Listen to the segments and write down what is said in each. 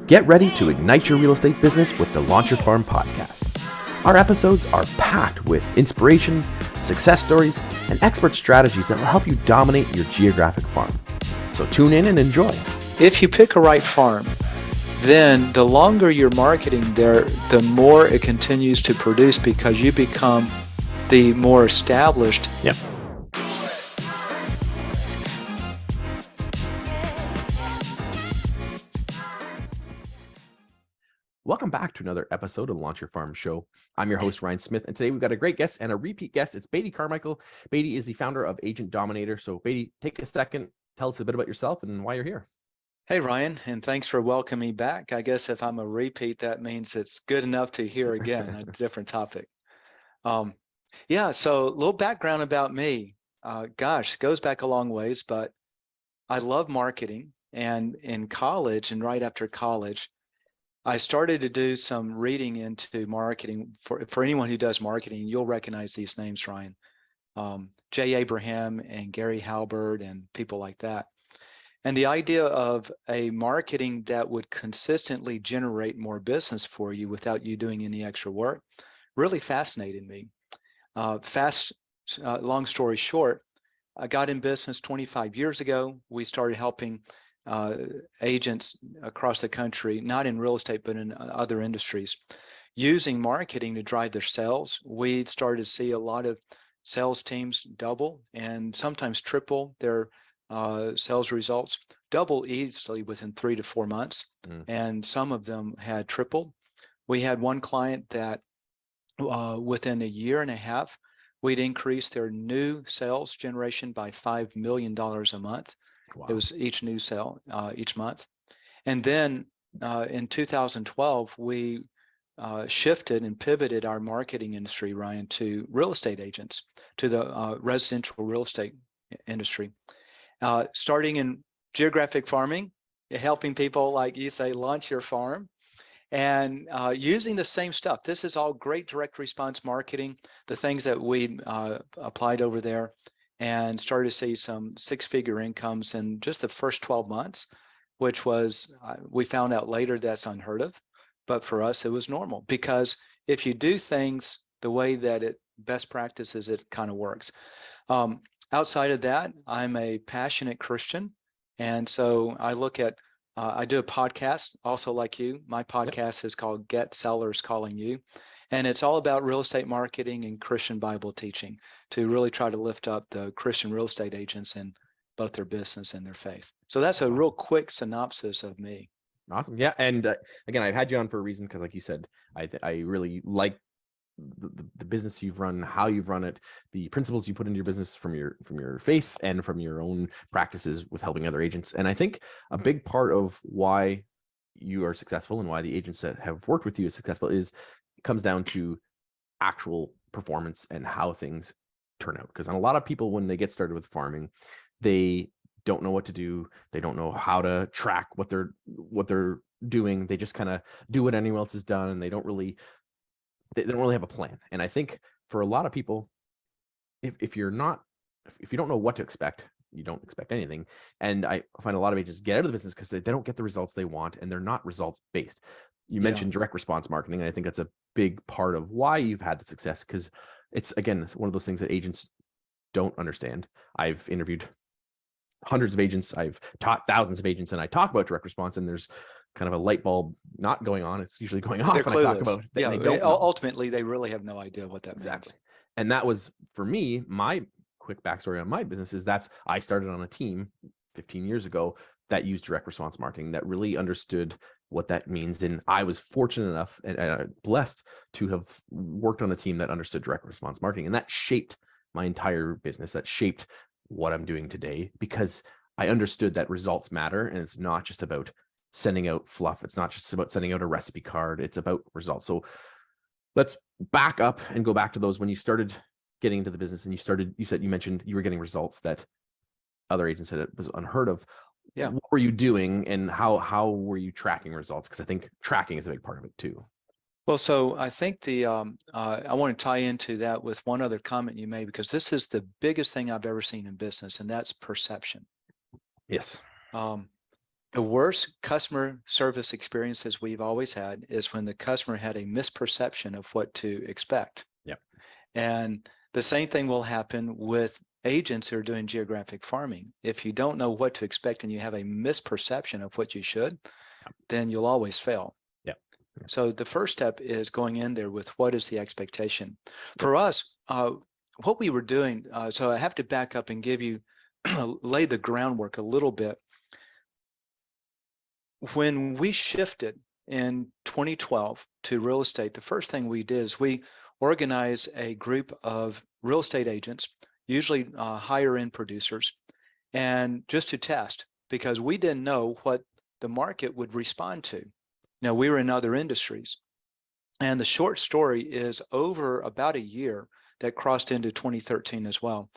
Get ready to ignite your real estate business with the Launch Your Farm podcast. Our episodes are packed with inspiration, success stories, and expert strategies that will help you dominate your geographic farm. So tune in and enjoy. If you pick a right farm, then the longer you're marketing there, the more it continues to produce because you become the more established. Yep. Welcome back to another episode of Launch Your Farm Show. I'm your host, Ryan Smith, and today we've got a great guest and a repeat guest. It's Beatty Carmichael. Beatty is the founder of Agent Dominator. So Beatty, take a second, tell us a bit about yourself and why you're here. Hey, Ryan, and thanks for welcoming me back. I guess if I'm a repeat, that means it's good enough to hear again, a different topic. So a little background about me. Goes back a long ways, but I love marketing. And in college and right after college, I started to do some reading into marketing. For anyone who does marketing, you'll recognize these names, Ryan. Jay Abraham and Gary Halbert and people like that. And the idea of a marketing that would consistently generate more business for you without you doing any extra work really fascinated me. Long story short, I got in business 25 years ago. We started helping agents across the country, not in real estate, but in other industries, using marketing to drive their sales. We started to see a lot of sales teams double and sometimes triple their sales results, double easily within 3 to 4 months. And some of them had tripled. We had one client that within a year and a half, we'd increased their new sales generation by $5 million a month. Wow. It was each new sale each month. And then in 2012, we shifted and pivoted our marketing industry, Ryan, to real estate agents, to the residential real estate industry. Starting in geographic farming, helping people, like you say, launch your farm, and using the same stuff. This is all great direct response marketing, the things that we applied over there, and started to see some 6-figure incomes in just the first 12 months, which was, we found out later that's unheard of. But for us, it was normal, because if you do things the way that it best practices, it kind of works. Outside of that, I'm a passionate Christian. And so I look at, I do a podcast also like you. My podcast is called Get Sellers Calling You. And it's all about real estate marketing and Christian Bible teaching to really try to lift up the Christian real estate agents in both their business and their faith. So that's a real quick synopsis of me. Awesome. Yeah. And again, I've had you on for a reason, because like you said, I really like the business you've run, how you've run it, the principles you put into your business from your faith and from your own practices with helping other agents. And I think a big part of why you are successful and why the agents that have worked with you is successful comes down to actual performance and how things turn out. Because a lot of people, when they get started with farming, they don't know what to do. They don't know how to track what they're doing. They just kind of do what anyone else has done, and they don't really have a plan. And I think for a lot of people, if you don't know what to expect, you don't expect anything. And I find a lot of agents get out of the business because they don't get the results they want, and they're not results based. You mentioned direct response marketing, and I think that's a big part of why you've had the success, because it's one of those things that agents don't understand. I've interviewed hundreds of agents, I've taught thousands of agents, and I talk about direct response, and there's kind of a light bulb not going on. It's usually going off when I talk about it. Ultimately, they really have no idea what that means. And that was, for me, my quick backstory on my business is I started on a team 15 years ago that used direct response marketing, that really understood what that means. And I was fortunate enough and blessed to have worked on a team that understood direct response marketing. And that shaped my entire business. That shaped what I'm doing today, because I understood that results matter. And it's not just about sending out fluff. It's not just about sending out a recipe card. It's about results. So let's back up and go back to those when you started getting into the business, and you mentioned you were getting results that other agents said it was unheard of. Yeah. What were you doing, and how were you tracking results? Because I think tracking is a big part of it too. Well, so I think I want to tie into that with one other comment you made, because this is the biggest thing I've ever seen in business, and that's perception. Yes. The worst customer service experiences we've always had is when the customer had a misperception of what to expect. Yep. And the same thing will happen with agents who are doing geographic farming. If you don't know what to expect and you have a misperception of what you should, then you'll always fail. Yep. So the first step is going in there with what is the expectation. For us, what we were doing, so I have to back up and give you, lay the groundwork a little bit. When we shifted in 2012 to real estate, the first thing we did is we organized a group of real estate agents, usually higher end producers, and just to test, because we didn't know what the market would respond to. Now, we were in other industries. And the short story is, over about a year, that crossed into 2013 as well,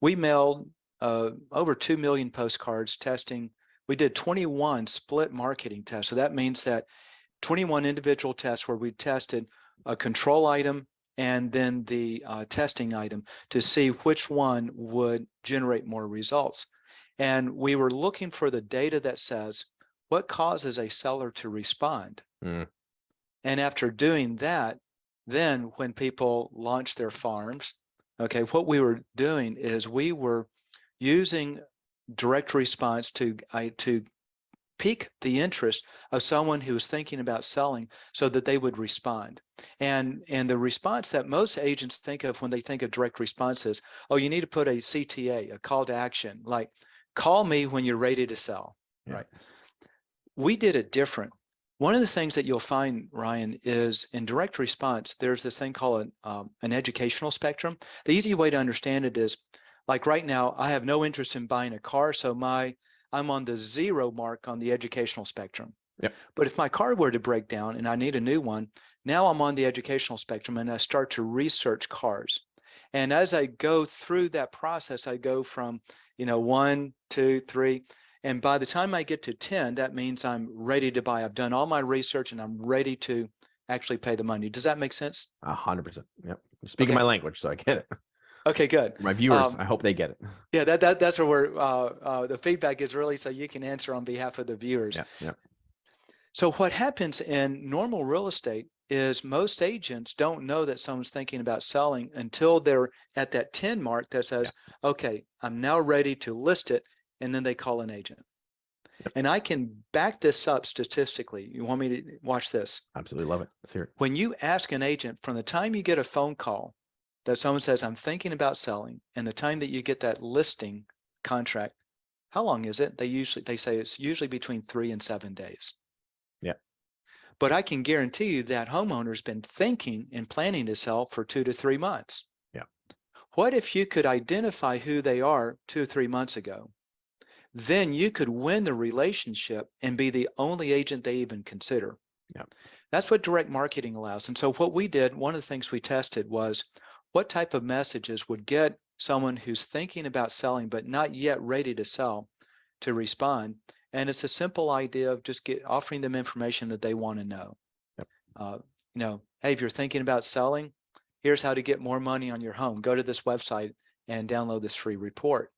we mailed over 2 million postcards testing. We did 21 split marketing tests. So that means that 21 individual tests where we tested a control item and then the testing item to see which one would generate more results. And we were looking for the data that says what causes a seller to respond. And after doing that, then when people launch their farms, okay, what we were doing is we were using direct response to pique the interest of someone who was thinking about selling so that they would respond. And the response that most agents think of when they think of direct response is, oh, you need to put a CTA, a call to action, like call me when you're ready to sell, right? We did it different. One of the things that you'll find, Ryan, is in direct response, there's this thing called an educational spectrum. The easy way to understand it is, like right now, I have no interest in buying a car, so I'm on the 0 mark on the educational spectrum. Yep. But if my car were to break down and I need a new one, now I'm on the educational spectrum and I start to research cars. And as I go through that process, I go from 1, 2, 3, and by the time I get to 10, that means I'm ready to buy. I've done all my research and I'm ready to actually pay the money. Does that make sense? 100%. Yep. You're speaking my language, so I get it. Okay, good. My viewers, I hope they get it. Yeah, that's where the feedback is really so you can answer on behalf of the viewers. Yeah. So what happens in normal real estate is most agents don't know that someone's thinking about selling until they're at that 10 mark that says, okay, I'm now ready to list it, and then they call an agent. And I can back this up statistically. You want me to watch this? Absolutely love it. Let's hear it. When you ask an agent, from the time you get a phone call that someone says, I'm thinking about selling, and the time that you get that listing contract, how long is it? They say it's usually between 3 and 7 days. Yeah. But I can guarantee you that homeowner's been thinking and planning to sell for 2 to 3 months. Yeah. What if you could identify who they are 2 or 3 months ago? Then you could win the relationship and be the only agent they even consider. Yeah. That's what direct marketing allows. And so what we did, one of the things we tested was what type of messages would get someone who's thinking about selling but not yet ready to sell to respond. And it's a simple idea of just offering them information that they want to know. Yep. Hey, if you're thinking about selling, here's how to get more money on your home. Go to this website and download this free report.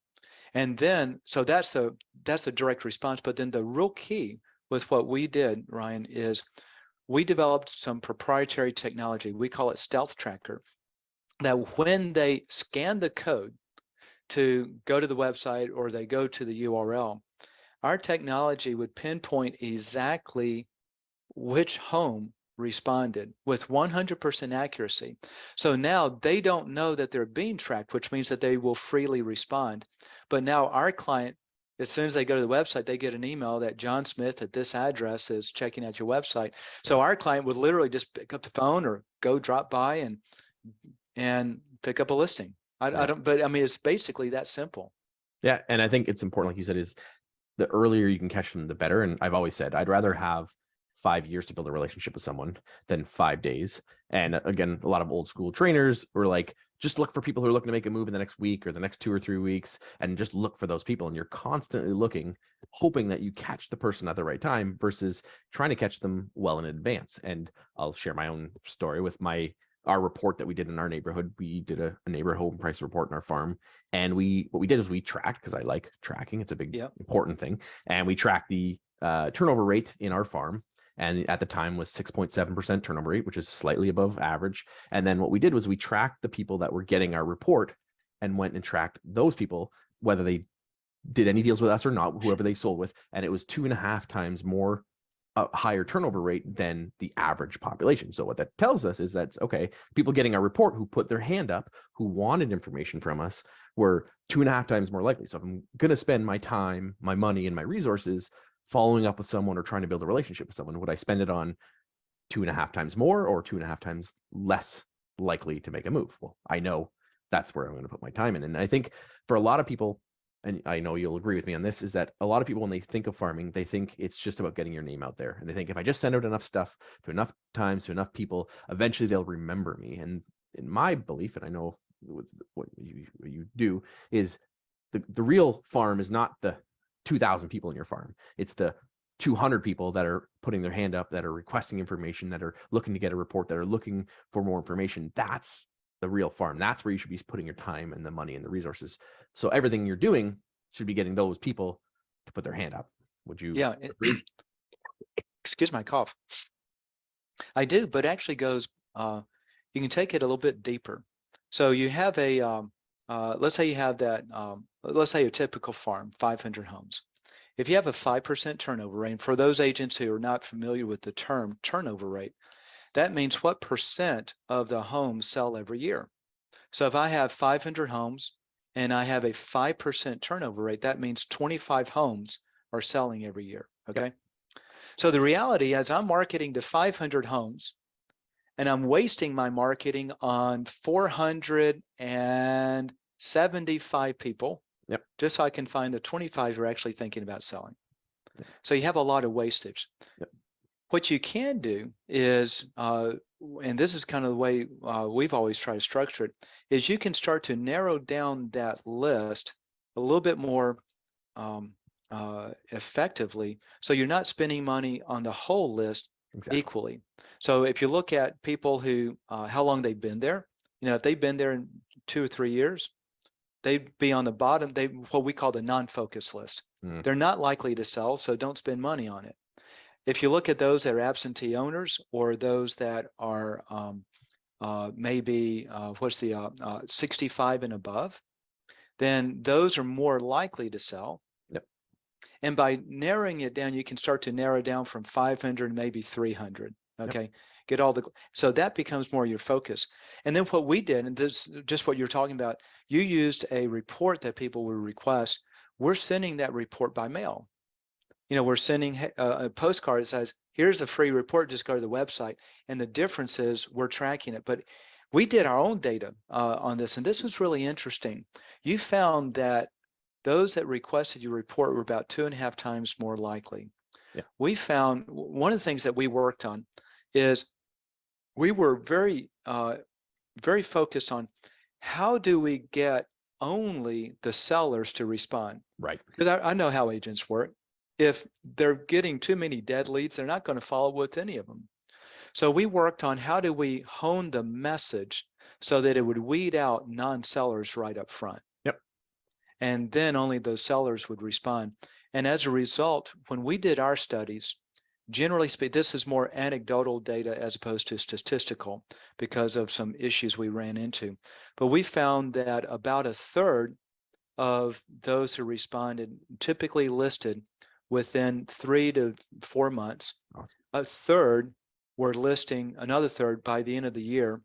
And then, so that's the direct response. But then the real key with what we did, Ryan, is we developed some proprietary technology. We call it Stealth Tracker, that when they scan the code to go to the website or they go to the URL, our technology would pinpoint exactly which home responded with 100% accuracy. So now they don't know that they're being tracked, which means that they will freely respond. But now our client, as soon as they go to the website, they get an email that John Smith at this address is checking out your website. So our client would literally just pick up the phone or go drop by and pick up a listing. But I mean, it's basically that simple. Yeah. And I think it's important, like you said, is the earlier you can catch them, the better. And I've always said, I'd rather have 5 years to build a relationship with someone than 5 days. And again, a lot of old school trainers were like, just look for people who are looking to make a move in the next week or the next 2 or 3 weeks, and just look for those people. And you're constantly looking, hoping that you catch the person at the right time versus trying to catch them well in advance. And I'll share my own story with our report that we did in our neighborhood. We did a neighborhood home price report in our farm. And what we did is we tracked, because I like tracking. It's a big, important thing. And we tracked the turnover rate in our farm, and at the time was 6.7% turnover rate, which is slightly above average. And then what we did was we tracked the people that were getting our report and went and tracked those people, whether they did any deals with us or not, whoever they sold with. And it was 2.5 times more higher turnover rate than the average population. So what that tells us is that, okay, people getting our report who put their hand up, who wanted information from us, were 2.5 times more likely. So if I'm going to spend my time, my money, and my resources following up with someone or trying to build a relationship with someone, would I spend it on 2.5 times more or 2.5 times less likely to make a move? Well, I know that's where I'm going to put my time in. And I think for a lot of people, and I know you'll agree with me on this, is that a lot of people, when they think of farming, they think it's just about getting your name out there. And they think if I just send out enough stuff to enough times to enough people, eventually they'll remember me. And in my belief, and I know with what you do, is the real farm is not the 2,000 people in your farm. It's the 200 people that are putting their hand up, that are requesting information, that are looking to get a report, that are looking for more information. That's the real farm. That's where you should be putting your time and the money and the resources. So everything you're doing should be getting those people to put their hand up. Would you? Yeah. Excuse my cough. I do, but actually goes, you can take it a little bit deeper. So you have a, let's say you have that, let's say a typical farm, 500 homes. If you have a 5% turnover rate, for those agents who are not familiar with the term turnover rate, that means what percent of the homes sell every year. So if I have 500 homes and I have a 5% turnover rate, that means 25 homes are selling every year, okay? So the reality is I'm marketing to 500 homes and I'm wasting my marketing on 475 people, just so I can find the 25 who are actually thinking about selling. So you have a lot of wastage. What you can do is, and this is kind of the way we've always tried to structure it, is you can start to narrow down that list a little bit more effectively, so you're not spending money on the whole list equally. So if you look at people who, how long they've been there, if they've been there in 2 or 3 years, they'd be on the bottom, what we call the non-focus list. They're not likely to sell, so don't spend money on it. If you look at those that are absentee owners, or those that are maybe 65 and above, then those are more likely to sell. And by narrowing it down, you can start to narrow down from 500, maybe 300. Okay, get all the, so that becomes more your focus. And then what we did, and this is just what you're talking about, you used a report that people would request. We're sending that report by mail. We're sending a postcard that says, here's a free report, just go to the website. And the difference is we're tracking it. But we did our own data on this, and this was really interesting. You found that those that requested your report were about 2.5 times more likely. We found one of the things that we worked on is we were very, very focused on how do we get only the sellers to respond. Right. Because I know how agents work. If they're getting too many dead leads, they're not going to follow with any of them. So we worked on how do we hone the message so that it would weed out non-sellers right up front. And then only those sellers would respond. And as a result, when we did our studies, generally speaking, this is more anecdotal data as opposed to statistical because of some issues we ran into. But we found that about 1/3 of those who responded typically listed within 3 to 4 months. Awesome. 1/3 were listing, another 1/3 by the end of the year,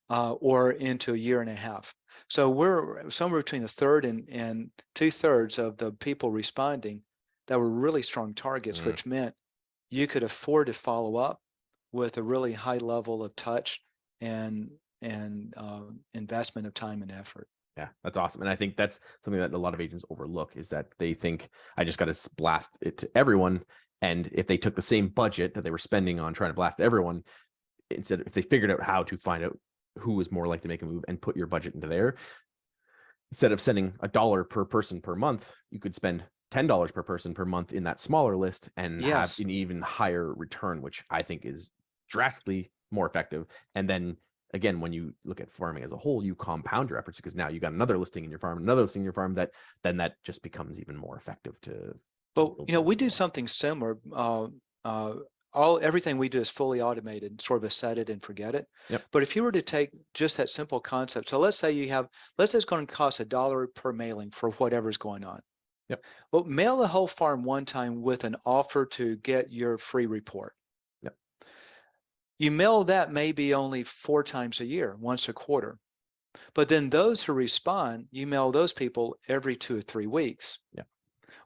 or into 1.5 years. So we're somewhere between 1/3 and 2/3 of the people responding that were really strong targets, which meant you could afford to follow up with a really high level of touch and investment of time and effort. Yeah, that's awesome. And I think that's something that a lot of agents overlook, is that they think I just got to blast it to everyone. And if they took the same budget that they were spending on trying to blast everyone, instead, if they figured out how to find out who was more likely to make a move and put your budget into there, instead of sending $1 per person per month, you could spend $10 per person per month in that smaller list and have an even higher return, which I think is drastically more effective. And then again, when you look at farming as a whole, you compound your efforts, because now you got another listing in your farm, another listing in your farm, that then that just becomes even more effective to But we do something similar. Everything we do is fully automated, sort of a set it and forget it. Yep. But if you were to take just that simple concept, so let's say it's going to cost $1 per mailing for whatever's going on. Yep. Well, mail the whole farm one time with an offer to get your free report. Yep. You mail that maybe only 4 times a year, once a quarter. But then those who respond, you mail those people every 2 or 3 weeks. Yeah.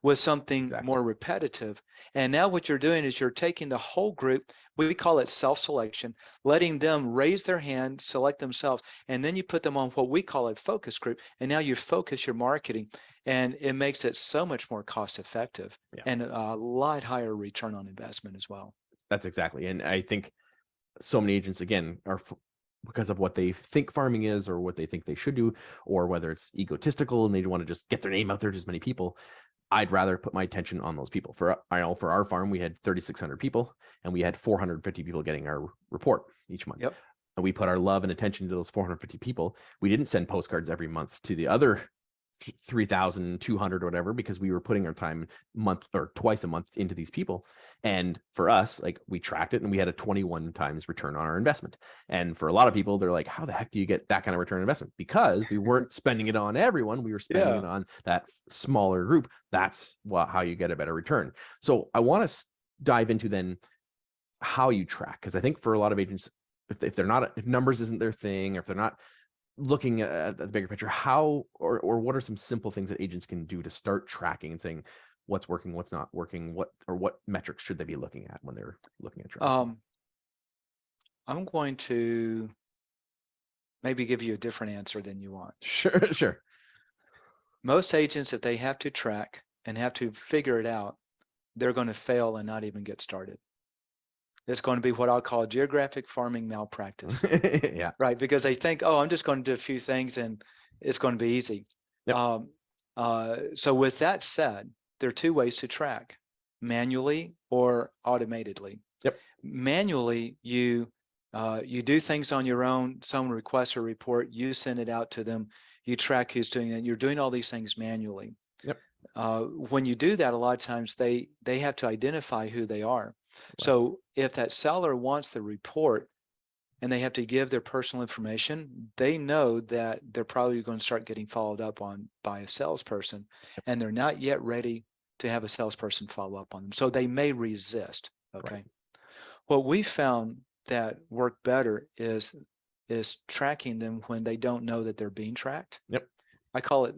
With something Exactly. more repetitive. And now what you're doing is you're taking the whole group, we call it self-selection, letting them raise their hand, select themselves, and then you put them on what we call a focus group. And now you focus your marketing, and it makes it so much more cost effective and a lot higher return on investment as well. That's exactly. And I think so many agents, again, are because of what they think farming is or what they think they should do, or whether it's egotistical and they want to just get their name out there to as many people. I'd rather put my attention on those people. For our farm, we had 3,600 people, and we had 450 people getting our report each month. Yep. And we put our love and attention to those 450 people. We didn't send postcards every month to the other 3,200 or whatever, because we were putting our time month or twice a month into these people. And for us, like, we tracked it and we had a 21 times return on our investment. And for a lot of people, they're like, how the heck do you get that kind of return on investment? Because we weren't spending it on everyone. We were spending it on that smaller group. That's how you get a better return. So I want to dive into then how you track, because I think for a lot of agents, if numbers isn't their thing, or if they're not looking at the bigger picture, how or what are some simple things that agents can do to start tracking and saying what's working, what's not working, what metrics should they be looking at when they're looking at tracking? I'm going to maybe give you a different answer than you want. Sure. Most agents, if they have to track and have to figure it out, they're going to fail and not even get started. It's going to be what I'll call geographic farming malpractice. Yeah. Right, because they think, oh, I'm just going to do a few things and it's going to be easy. Yep. So with that said, there are 2 ways to track: manually or automatedly. Yep. Manually, you do things on your own. Someone requests a report, you send it out to them, you track who's doing it. You're doing all these things manually. Yep. When you do that, a lot of times they have to identify who they are. Right. So if that seller wants the report and they have to give their personal information, they know that they're probably going to start getting followed up on by a salesperson, and they're not yet ready to have a salesperson follow up on them. So they may resist. Okay. Right. What we found that worked better is tracking them when they don't know that they're being tracked. Yep.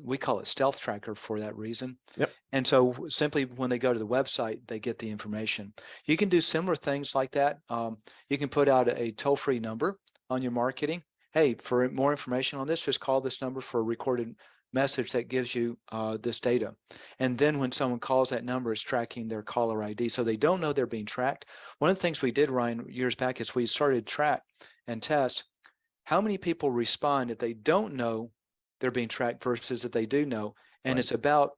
We call it stealth tracker for that reason. Yep. And so simply when they go to the website, they get the information. You can do similar things like that. You can put out a toll-free number on your marketing. Hey, for more information on this, just call this number for a recorded message that gives you this data. And then when someone calls that number, it's tracking their caller ID. So they don't know they're being tracked. One of the things we did, Ryan, years back is we started track and test how many people respond if they don't know they're being tracked versus if they do know. And it's about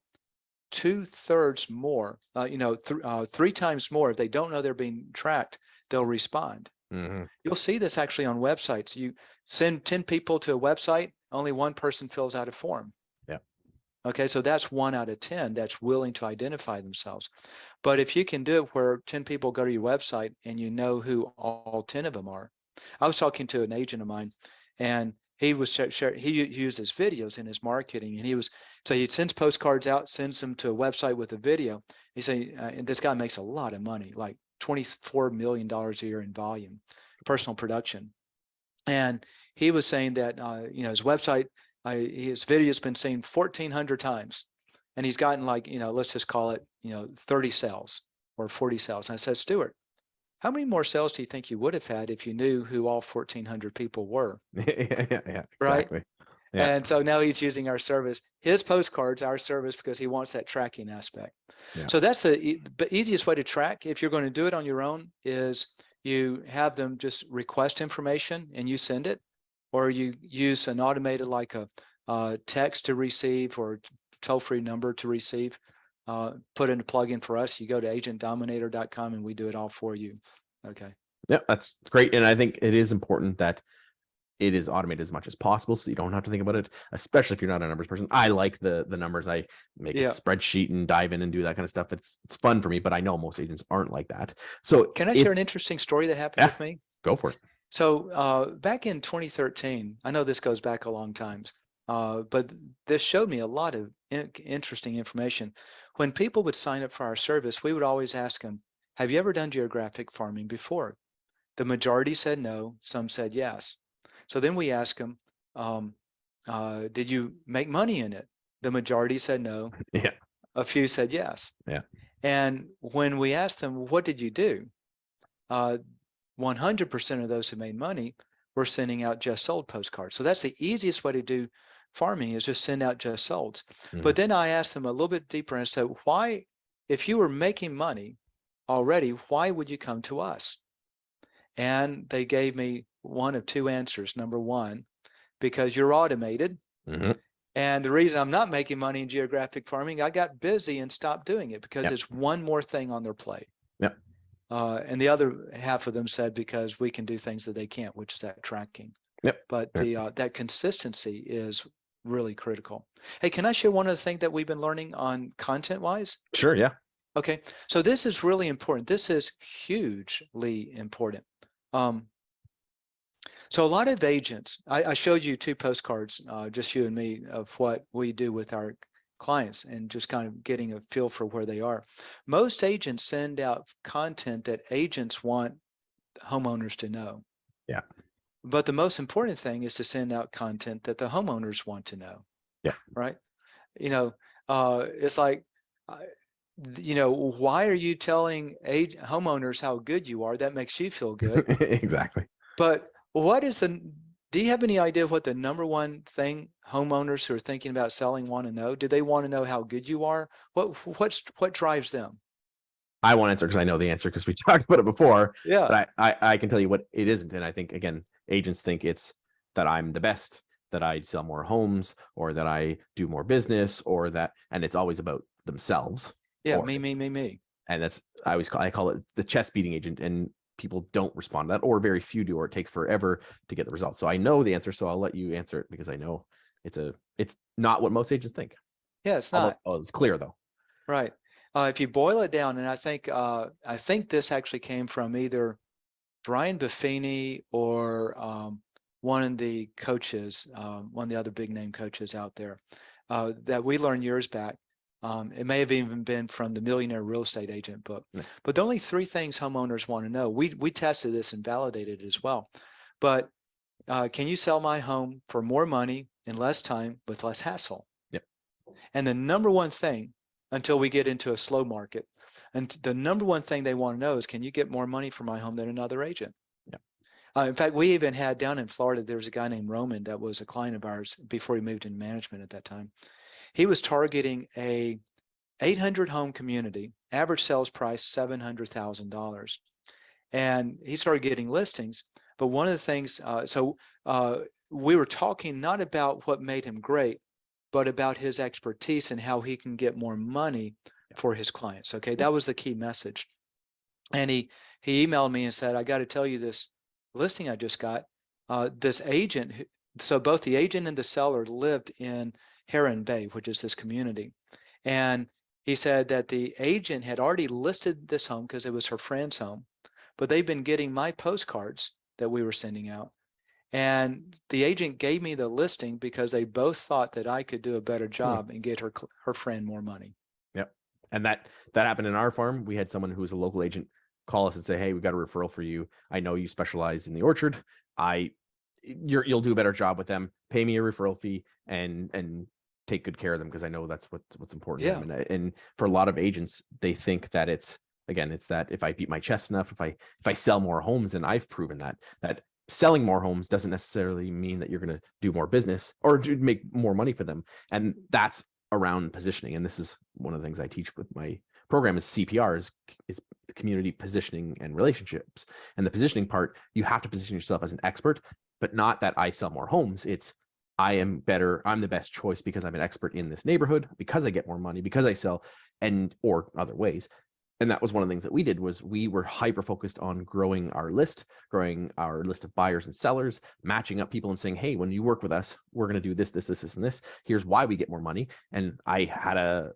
2/3 more, 3 times more. If they don't know they're being tracked, they'll respond. Mm-hmm. You'll see this actually on websites. You send 10 people to a website, only 1 person fills out a form. Yeah. Okay, so that's 1 out of 10 that's willing to identify themselves. But if you can do it where 10 people go to your website and you know who all 10 of them are. I was talking to an agent of mine, and he was he uses videos in his marketing, and he sends postcards out, sends them to a website with a video. He say, and this guy makes a lot of money, like $24 million a year in volume, personal production. And he was saying that his website, his video has been seen 1,400 times, and he's gotten let's just call it 30 sales or 40 sales. And I said, Stuart, how many more sales do you think you would have had if you knew who all 1,400 people were? Yeah, right. Exactly. Yeah. And so now he's using our service, his postcards, our service, because he wants that tracking aspect. Yeah. So that's the easiest way to track. If you're going to do it on your own, is you have them just request information and you send it, or you use an automated like a text to receive or toll-free number to receive. Put in a plugin for us. You go to agentdominator.com and we do it all for you. Okay. Yeah, that's great. And I think it is important that it is automated as much as possible, so you don't have to think about it, especially if you're not a numbers person. I like the numbers. I make a Yeah. spreadsheet and dive in and do that kind of stuff. It's fun for me, but I know most agents aren't like that. So Can I share an interesting story that happened yeah, with me? go for it. So back in 2013, I know this goes back a long time, but this showed me a lot of interesting information. When people would sign up for our service, we would always ask them, have you ever done geographic farming before? The majority said no, some said yes. So then we asked them, did you make money in it? The majority said no, Yeah. a few said yes. Yeah. And when we asked them, what did you do? 100% of those who made money were sending out just sold postcards. So that's the easiest way to do farming, is just send out just solds. Mm-hmm. But then I asked them a little bit deeper and said, why, if you were making money already, why would you come to us? And they gave me one of two answers. Number one, because you're automated. Mm-hmm. And the reason I'm not making money in geographic farming, I got busy and stopped doing it because Yep. it's one more thing on their plate. Yep. And the other half of them said because we can do things that they can't, which is that tracking. Yep. But the that consistency is really critical. Hey, can I share one of the things that we've been learning on content-wise? Sure. Yeah. Okay, so this is really important. This is hugely important. So a lot of agents, I showed you two postcards, just you and me, of what we do with our clients and just kind of getting a feel for where they are. Most agents send out content that agents want homeowners to know. Yeah. But the most important thing is to send out content that the homeowners want to know. Yeah. Right. You know, it's like, you know, why are you telling homeowners how good you are? That makes you feel good. Exactly. But what is do you have any idea what the number one thing homeowners who are thinking about selling want to know? Do they want to know how good you are? What drives them? I won't answer because I know the answer because we talked about it before. Yeah. But I can tell you what it isn't. And I think, again, agents think it's that I'm the best, that I sell more homes, or that I do more business, or that, and it's always about themselves. Yeah, me. And that's, I call it the chest beating agent, and people don't respond to that, or very few do, or it takes forever to get the results. So I know the answer, so I'll let you answer it because I know it's not what most agents think. Yeah, it's not. It's clear though. Right. If you boil it down, and I think this actually came from either Brian Buffini or one of the coaches, one of the other big name coaches out there that we learned years back. It may have even been from the Millionaire Real Estate Agent book. Yeah. But the only three things homeowners want to know, we tested this and validated it as well. But can you sell my home for more money in less time with less hassle? Yep. And the number one thing, until we get into a slow market, and the number one thing they want to know is, can you get more money for my home than another agent? Yeah. In fact, we even had down in Florida, there was a guy named Roman that was a client of ours before he moved into management at that time. He was targeting a 800 home community, average sales price $700,000. And he started getting listings. But one of the things, we were talking not about what made him great, but about his expertise and how he can get more money for his clients. Okay, that was the key message. And he emailed me and said, I got to tell you this listing I just got. This agent, so both the agent and the seller lived in Heron Bay, which is this community. And he said that the agent had already listed this home because it was her friend's home, but they've been getting my postcards that we were sending out. And the agent gave me the listing because they both thought that I could do a better job and get her friend more money. Yep. And that happened in our farm. We had someone who was a local agent call us and say, hey, we got a referral for you. I know you specialize in the orchard. You'll do a better job with them. Pay me a referral fee and take good care of them because I know that's what's important. Yeah. To them. And for a lot of agents, they think that it's that if I beat my chest enough, if I sell more homes, and I've proven that selling more homes doesn't necessarily mean that you're going to do more business or make more money for them. And that's around positioning. And this is one of the things I teach with my program is CPR, is community positioning and relationships. And the positioning part, you have to position yourself as an expert, but not that I sell more homes. It's I am better. I'm the best choice because I'm an expert in this neighborhood, because I get more money, because I sell, or other ways. And that was one of the things that we did, was we were hyper focused on growing our list of buyers and sellers, matching up people and saying, hey, when you work with us, we're going to do this, this, this, this, and this. Here's why we get more money. And I had a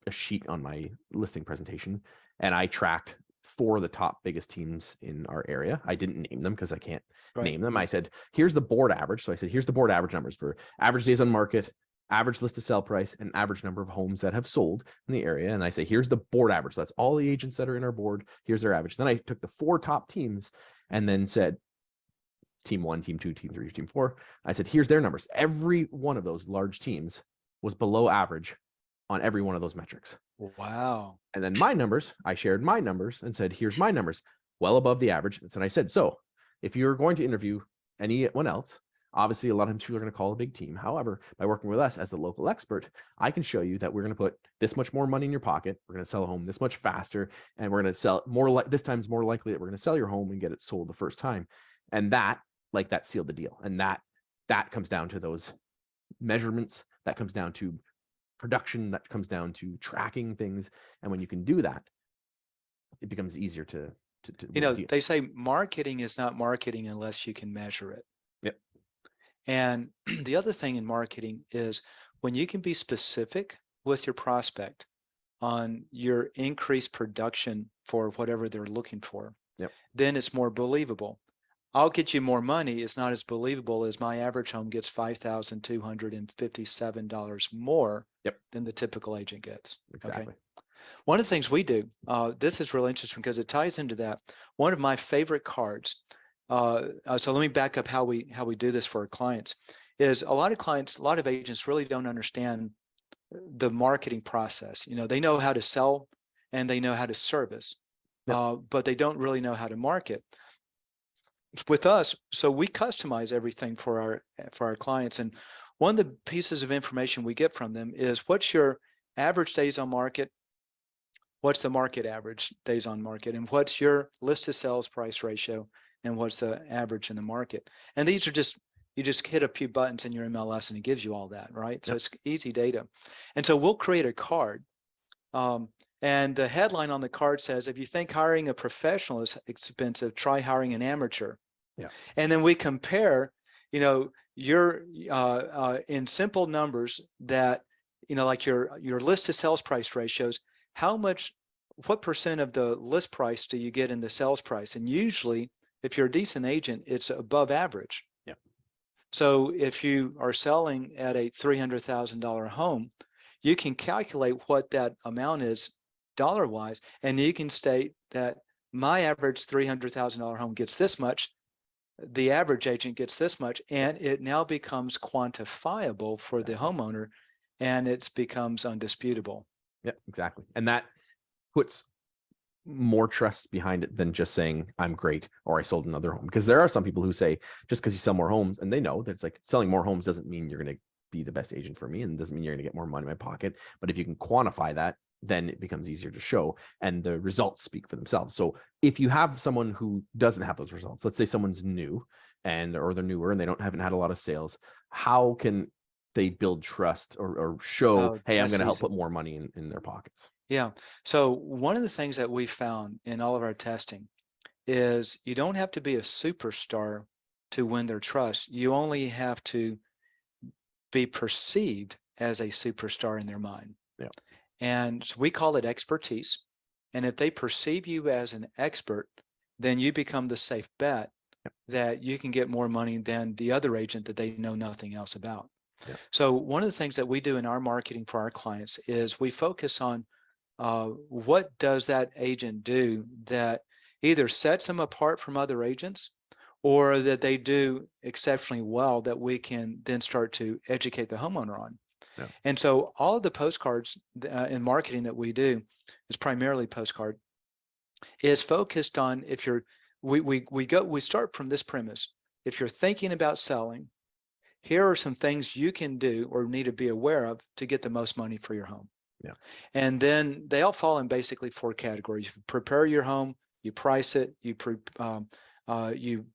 sheet on my listing presentation, and I tracked 4 of the top biggest teams in our area. I didn't name them because I can't name them. I said, here's the board average. So I said, here's the board average numbers for average days on market, average list to sell price, and average number of homes that have sold in the area. And I say, here's the board average. So that's all the agents that are in our board. Here's their average. Then I took the 4 top teams and then said, team 1, team 2, team 3, team 4. I said, here's their numbers. Every one of those large teams was below average on every one of those metrics. Wow. And then my numbers, I shared my numbers and said, here's my numbers, well above the average. And I said, so if you're going to interview anyone else, obviously, a lot of people are going to call a big team. However, by working with us as the local expert, I can show you that we're going to put this much more money in your pocket. We're going to sell a home this much faster, and we're going to sell more. This time's more likely that we're going to sell your home and get it sold the first time. And that sealed the deal. And that comes down to those measurements. That comes down to production. That comes down to tracking things. And when you can do that, it becomes easier to they say marketing is not marketing unless you can measure it. Yep. And the other thing in marketing is when you can be specific with your prospect on your increased production for whatever they're looking for, then it's more believable. I'll get you more money is not as believable as my average home gets $5,257 more than the typical agent gets. Exactly. Okay? One of the things we do, this is really interesting because it ties into that. One of my favorite cards, so let me back up how we do this for our clients, is a lot of agents really don't understand the marketing process. They know how to sell and they know how to service, but they don't really know how to market. With us, so we customize everything for our clients. And one of the pieces of information we get from them is, what's your average days on market? What's the market average days on market? And what's your list to sales price ratio? And what's the average in the market? And these are you just hit a few buttons in your MLS and it gives you all that, right? So it's easy data. And so we'll create a card. And the headline on the card says, if you think hiring a professional is expensive, try hiring an amateur. And then we compare, your in simple numbers that, like your list to sales price ratios, what percent of the list price do you get in the sales price? And usually, if you're a decent agent, it's above average. So if you are selling at a $300,000 home, you can calculate what that amount is dollar-wise, and you can state that my average $300,000 home gets this much, the average agent gets this much, and it now becomes quantifiable for the homeowner, and it becomes undisputable. Yeah, exactly. And that puts more trust behind it than just saying I'm great or I sold another home. Because there are some people who say, just because you sell more homes, and they know that it's like selling more homes doesn't mean you're going to be the best agent for me, and doesn't mean you're going to get more money in my pocket. But if you can quantify that, then it becomes easier to show, and the results speak for themselves. So if you have someone who doesn't have those results, let's say someone's new or they're newer and they haven't had a lot of sales, how can they build trust or show, hey, I'm going to help put more money in their pockets? Yeah. So one of the things that we found in all of our testing is you don't have to be a superstar to win their trust. You only have to be perceived as a superstar in their mind. And so we call it expertise. And if they perceive you as an expert, then you become the safe bet that you can get more money than the other agent that they know nothing else about. So one of the things that we do in our marketing for our clients is we focus on what does that agent do that either sets them apart from other agents, or that they do exceptionally well that we can then start to educate the homeowner on. And so all of the postcards in marketing that we do, is primarily Postcard, is focused on, if you're, we start from this premise. If you're thinking about selling, here are some things you can do or need to be aware of to get the most money for your home. And then they all fall in basically 4 categories. You prepare your home, you price it, you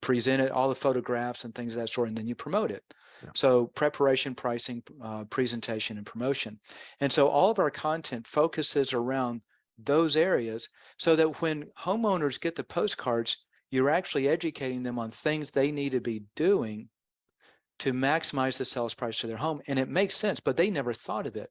present it, all the photographs and things of that sort, and then you promote it. So preparation, pricing, presentation, and promotion. And so all of our content focuses around those areas so that when homeowners get the postcards, you're actually educating them on things they need to be doing to maximize the sales price to their home. And it makes sense, but they never thought of it.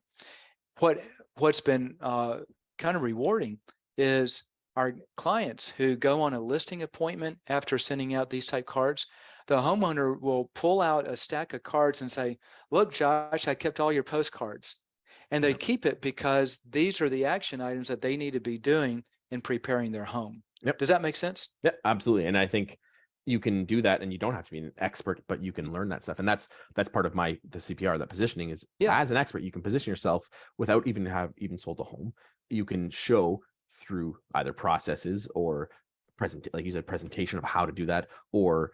What's been kind of rewarding is our clients who go on a listing appointment after sending out these type cards. The homeowner will pull out a stack of cards and say, look, Josh, I kept all your postcards. And they keep it because these are the action items that they need to be doing in preparing their home. Yep. Does that make sense? Yeah, absolutely. And I think you can do that, and you don't have to be an expert, but you can learn that stuff. And that's part of the CPR, that positioning is, as an expert, you can position yourself without even sold a home. You can show through either processes or like you said, presentation of how to do that, or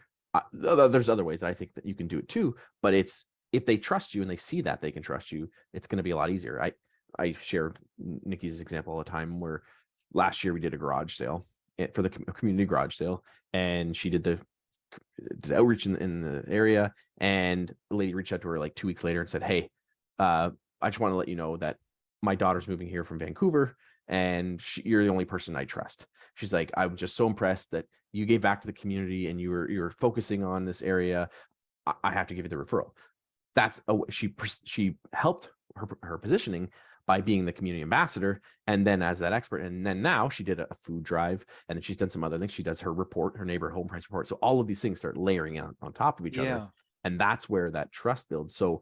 there's other ways that I think that you can do it too. But it's, if they trust you and they see that they can trust you, it's going to be a lot easier. I share Nikki's example all the time, where last year we did a garage sale for the community garage sale, and she did the outreach in the area, and the lady reached out to her like 2 weeks later and said, hey, I just want to let you know that my daughter's moving here from Vancouver, and you're the only person I trust. She's like, I'm just so impressed that you gave back to the community and you were focusing on this area. I have to give you the referral. She helped her positioning by being the community ambassador, and then as that expert. And then now she did a food drive, and then she's done some other things. She does her report, her neighborhood home price report. So all of these things start layering on top of each other. And that's where that trust builds. So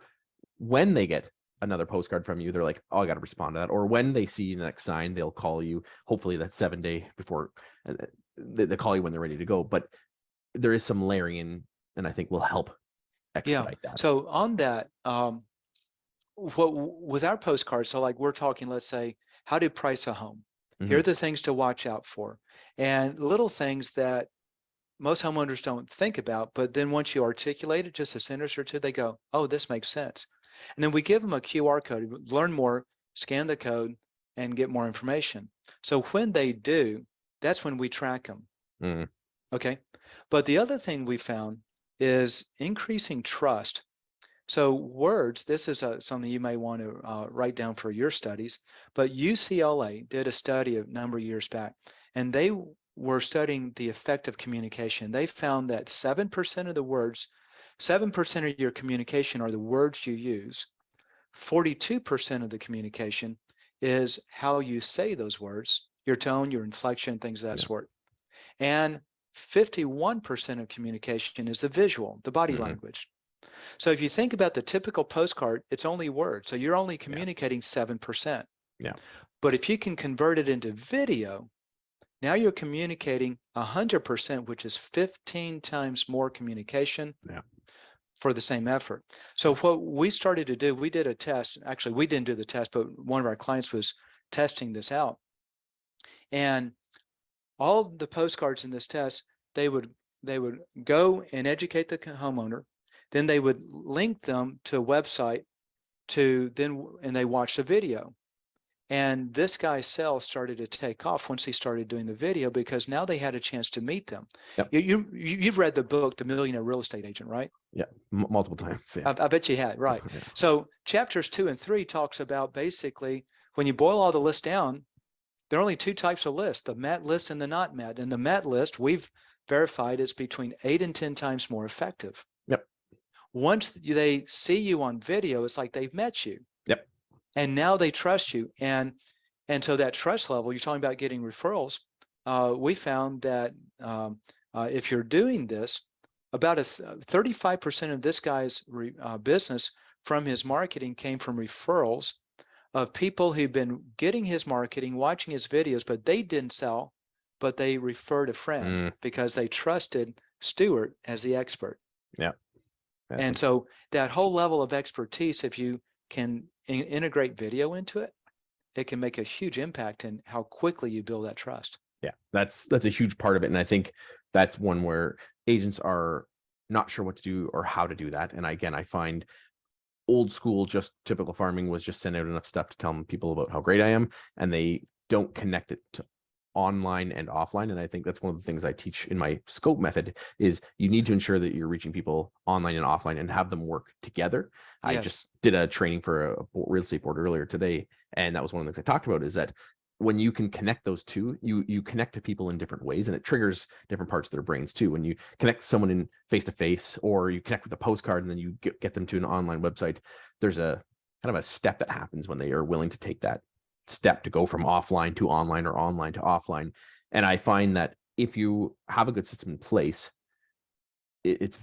when they get another postcard from you, they're like, oh, I got to respond to that. Or when they see the next sign, they'll call you. Hopefully that's 7 day before they call you when they're ready to go. But there is some layering in, and I think will help expedite that. So on that, with our postcards, so like we're talking, let's say, how to price a home. Here are the things to watch out for, and little things that most homeowners don't think about, but then once you articulate it, just a sentence or two, they go, oh, this makes sense. And then we give them a QR code, learn more, scan the code, and get more information. So when they do, that's when we track them. Okay. But the other thing we found is increasing trust. So words, this is something you may want to write down for your studies, but UCLA did a study a number of years back, and they were studying the effect of communication. They found that 7% of the words, 7% of your communication are the words you use. 42% of the communication is how you say those words, your tone, your inflection, things of that sort. And 51% of communication is the visual, the body language. So if you think about the typical postcard, it's only words. So you're only communicating 7%. But if you can convert it into video, now you're communicating 100%, which is 15 times more communication for the same effort. So what we started to do, we did a test. Actually, we didn't do the test, but one of our clients was testing this out. And all the postcards in this test, they would go and educate the homeowner. Then they would link them to a website and they watched the video. And this guy's sales started to take off once he started doing the video, because now they had a chance to meet them. You've read the book, The Millionaire Real Estate Agent, right? Yeah, multiple times. I bet you had, right? So chapters 2 and 3 talks about basically when you boil all the lists down, there are only two types of lists: the met list and the not met. And the met list, we've verified, is between 8 and 10 times more effective. Once they see you on video, it's like they've met you. And now they trust you. And so that trust level, you're talking about getting referrals. We found that if you're doing this, about 35% of this guy's business from his marketing came from referrals of people who've been getting his marketing, watching his videos, but they didn't sell, but they referred a friend because they trusted Stuart as the expert. And so that whole level of expertise, if you can integrate video into it, it can make a huge impact in how quickly you build that trust. That's a huge part of it. And I think that's one where agents are not sure what to do or how to do that. And again, I find old school, just typical farming was just send out enough stuff to tell people about how great I am, and they don't connect it to online and offline. And I think that's one of the things I teach in my scope method is you need to ensure that you're reaching people online and offline and have them work together. I just did a training for a real estate board earlier today, and that was one of the things I talked about, is that when you can connect those two, you connect to people in different ways, and it triggers different parts of their brains too. When you connect someone in face to face, or you connect with a postcard and then you get them to an online website, there's a kind of a step that happens when they are willing to take that step to go from offline to online or online to offline. And I find that if you have a good system in place, it's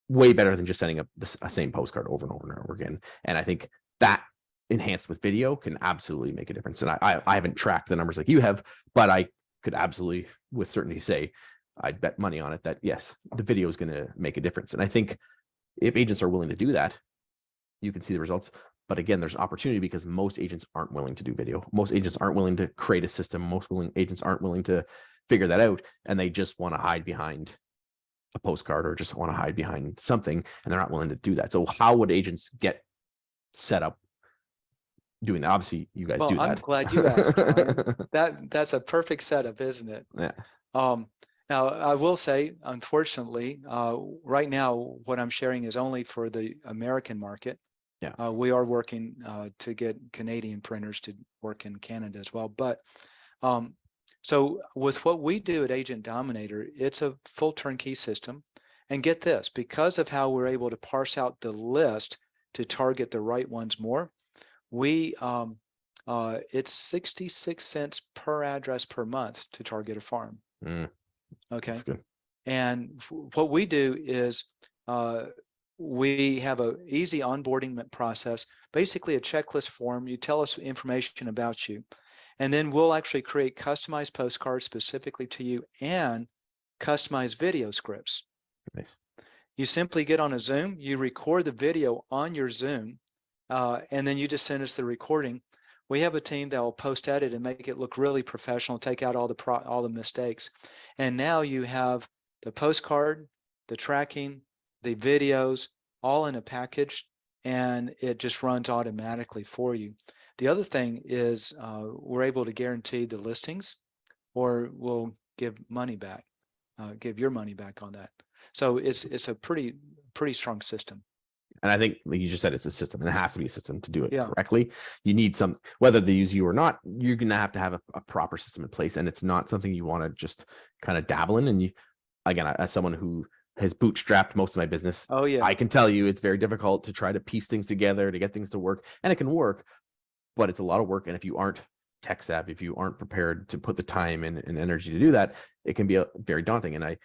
way better than just sending up a same postcard over and over and over again. And I think that enhanced with video can absolutely make a difference. And I haven't tracked the numbers like you have, but I could absolutely with certainty say I'd bet money on it that yes, the video is going to make a difference. And I think if agents are willing to do that, you can see the results. But again, there's opportunity because most agents aren't willing to do video. Most agents aren't willing to create a system. Most agents aren't willing to figure that out. And they just want to hide behind a postcard or just want to hide behind something, and they're not willing to do that. So how would agents get set up doing that? Obviously you guys do that. I'm glad you asked, John. That's a perfect setup, isn't it? Yeah. Now I will say, unfortunately, right now what I'm sharing is only for the American market. Yeah. We are working to get Canadian printers to work in Canada as well. But so with what we do at Agent Dominator, it's a full turnkey system. And get this, because of how we're able to parse out the list to target the right ones more, we it's 66 cents per address per month to target a farm. Okay. That's good. And what we do is we have a easy onboarding process, basically a checklist form. You tell us information about you, and then we'll actually create customized postcards specifically to you and customized video scripts. Nice. You simply get on a Zoom, you record the video on your Zoom, and then you just send us the recording. We have a team that will post edit and make it look really professional, take out all the mistakes. And now you have the postcard, the tracking, the videos, all in a package, and it just runs automatically for you. The other thing is we're able to guarantee the listings, or we'll give money back, give your money back on that. So it's a pretty strong system. And I think, like you just said, it's a system, and it has to be a system to do it Yeah. correctly. You need some, whether they use you or not, you're going to have a proper system in place, and it's not something you want to just kind of dabble in. And you, again, as someone who has bootstrapped most of my business, Oh yeah, I can tell you it's very difficult to try to piece things together to get things to work, and it can work, but it's a lot of work. And if you aren't tech savvy, if you aren't prepared to put the time and energy to do that, it can be very daunting. And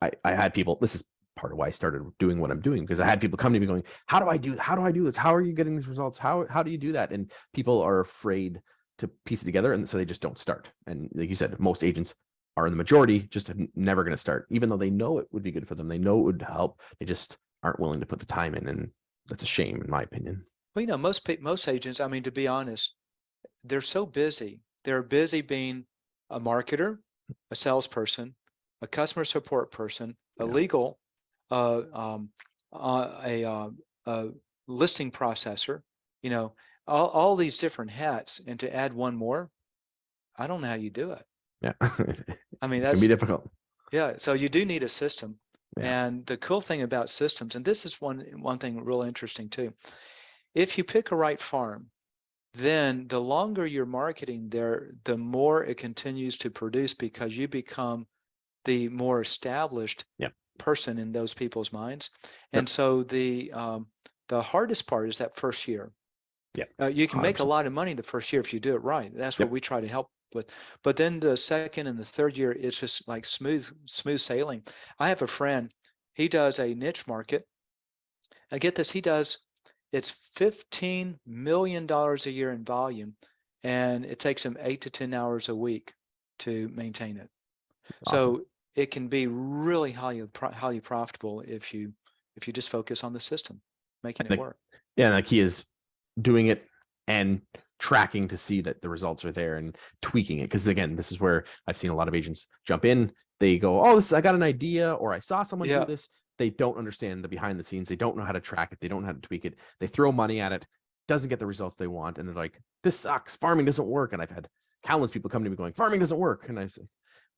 I had people, this is part of why I started doing what I'm doing, because I had people come to me going, how do I do this? How are you getting these results? How do you do that? And people are afraid to piece it together, and so they just don't start. And like you said, most agents are in the majority just never going to start, even though they know it would be good for them. They know it would help. They just aren't willing to put the time in, and that's a shame, in my opinion. well, you know, most agents, I mean, to be honest, they're so busy. They're busy being a marketer, a salesperson, a customer support person, a legal, a listing processor, you know, all these different hats. And to add one more, I don't know how you do it. Yeah. I mean, it can be difficult. Yeah. So you do need a system. Yeah. And the cool thing about systems, and this is one thing real interesting too, if you pick a right farm, then the longer you're marketing there, the more it continues to produce, because you become the more established person in those people's minds. And so the hardest part is that first year. You can 100%. Make a lot of money the first year if you do it right. That's what we try to help with. But then the second and the third year, it's just like smooth sailing. I have a friend, he does a niche market. I get this, it's $15 million a year in volume, and it takes him 8 to 10 hours a week to maintain it. Awesome. So it can be really highly profitable if you just focus on the system, making it work. Yeah, and the key is doing it and tracking to see that the results are there and tweaking it. Because again, this is where I've seen a lot of agents jump in. They go, "Oh, I got an idea," or "I saw someone do this." They don't understand the behind the scenes. They don't know how to track it. They don't know how to tweak it. They throw money at it, doesn't get the results they want, and they're like, "This sucks. Farming doesn't work." And I've had countless people come to me going, "Farming doesn't work." And I say,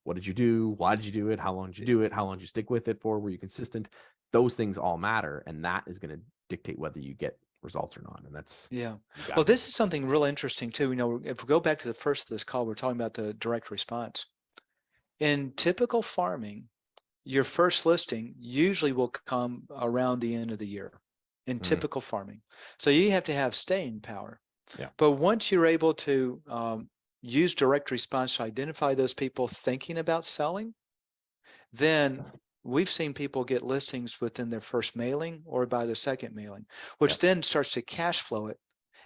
"What did you do? Why did you do it? How long did you do it? How long did you stick with it for? Were you consistent?" Those things all matter, and that is going to dictate whether you get results or not. And that's, Yeah. you gotta Well, do this is something real interesting too. If we go back to the first of this call, we're talking about the direct response. In typical farming, your first listing usually will come around the end of the year in it. Mm, typical farming. So you have to have staying power. yeah. But once you're able to use direct response to identify those people thinking about selling, then we've seen people get listings within their first mailing or by the second mailing, Yeah. which then starts to cash flow it.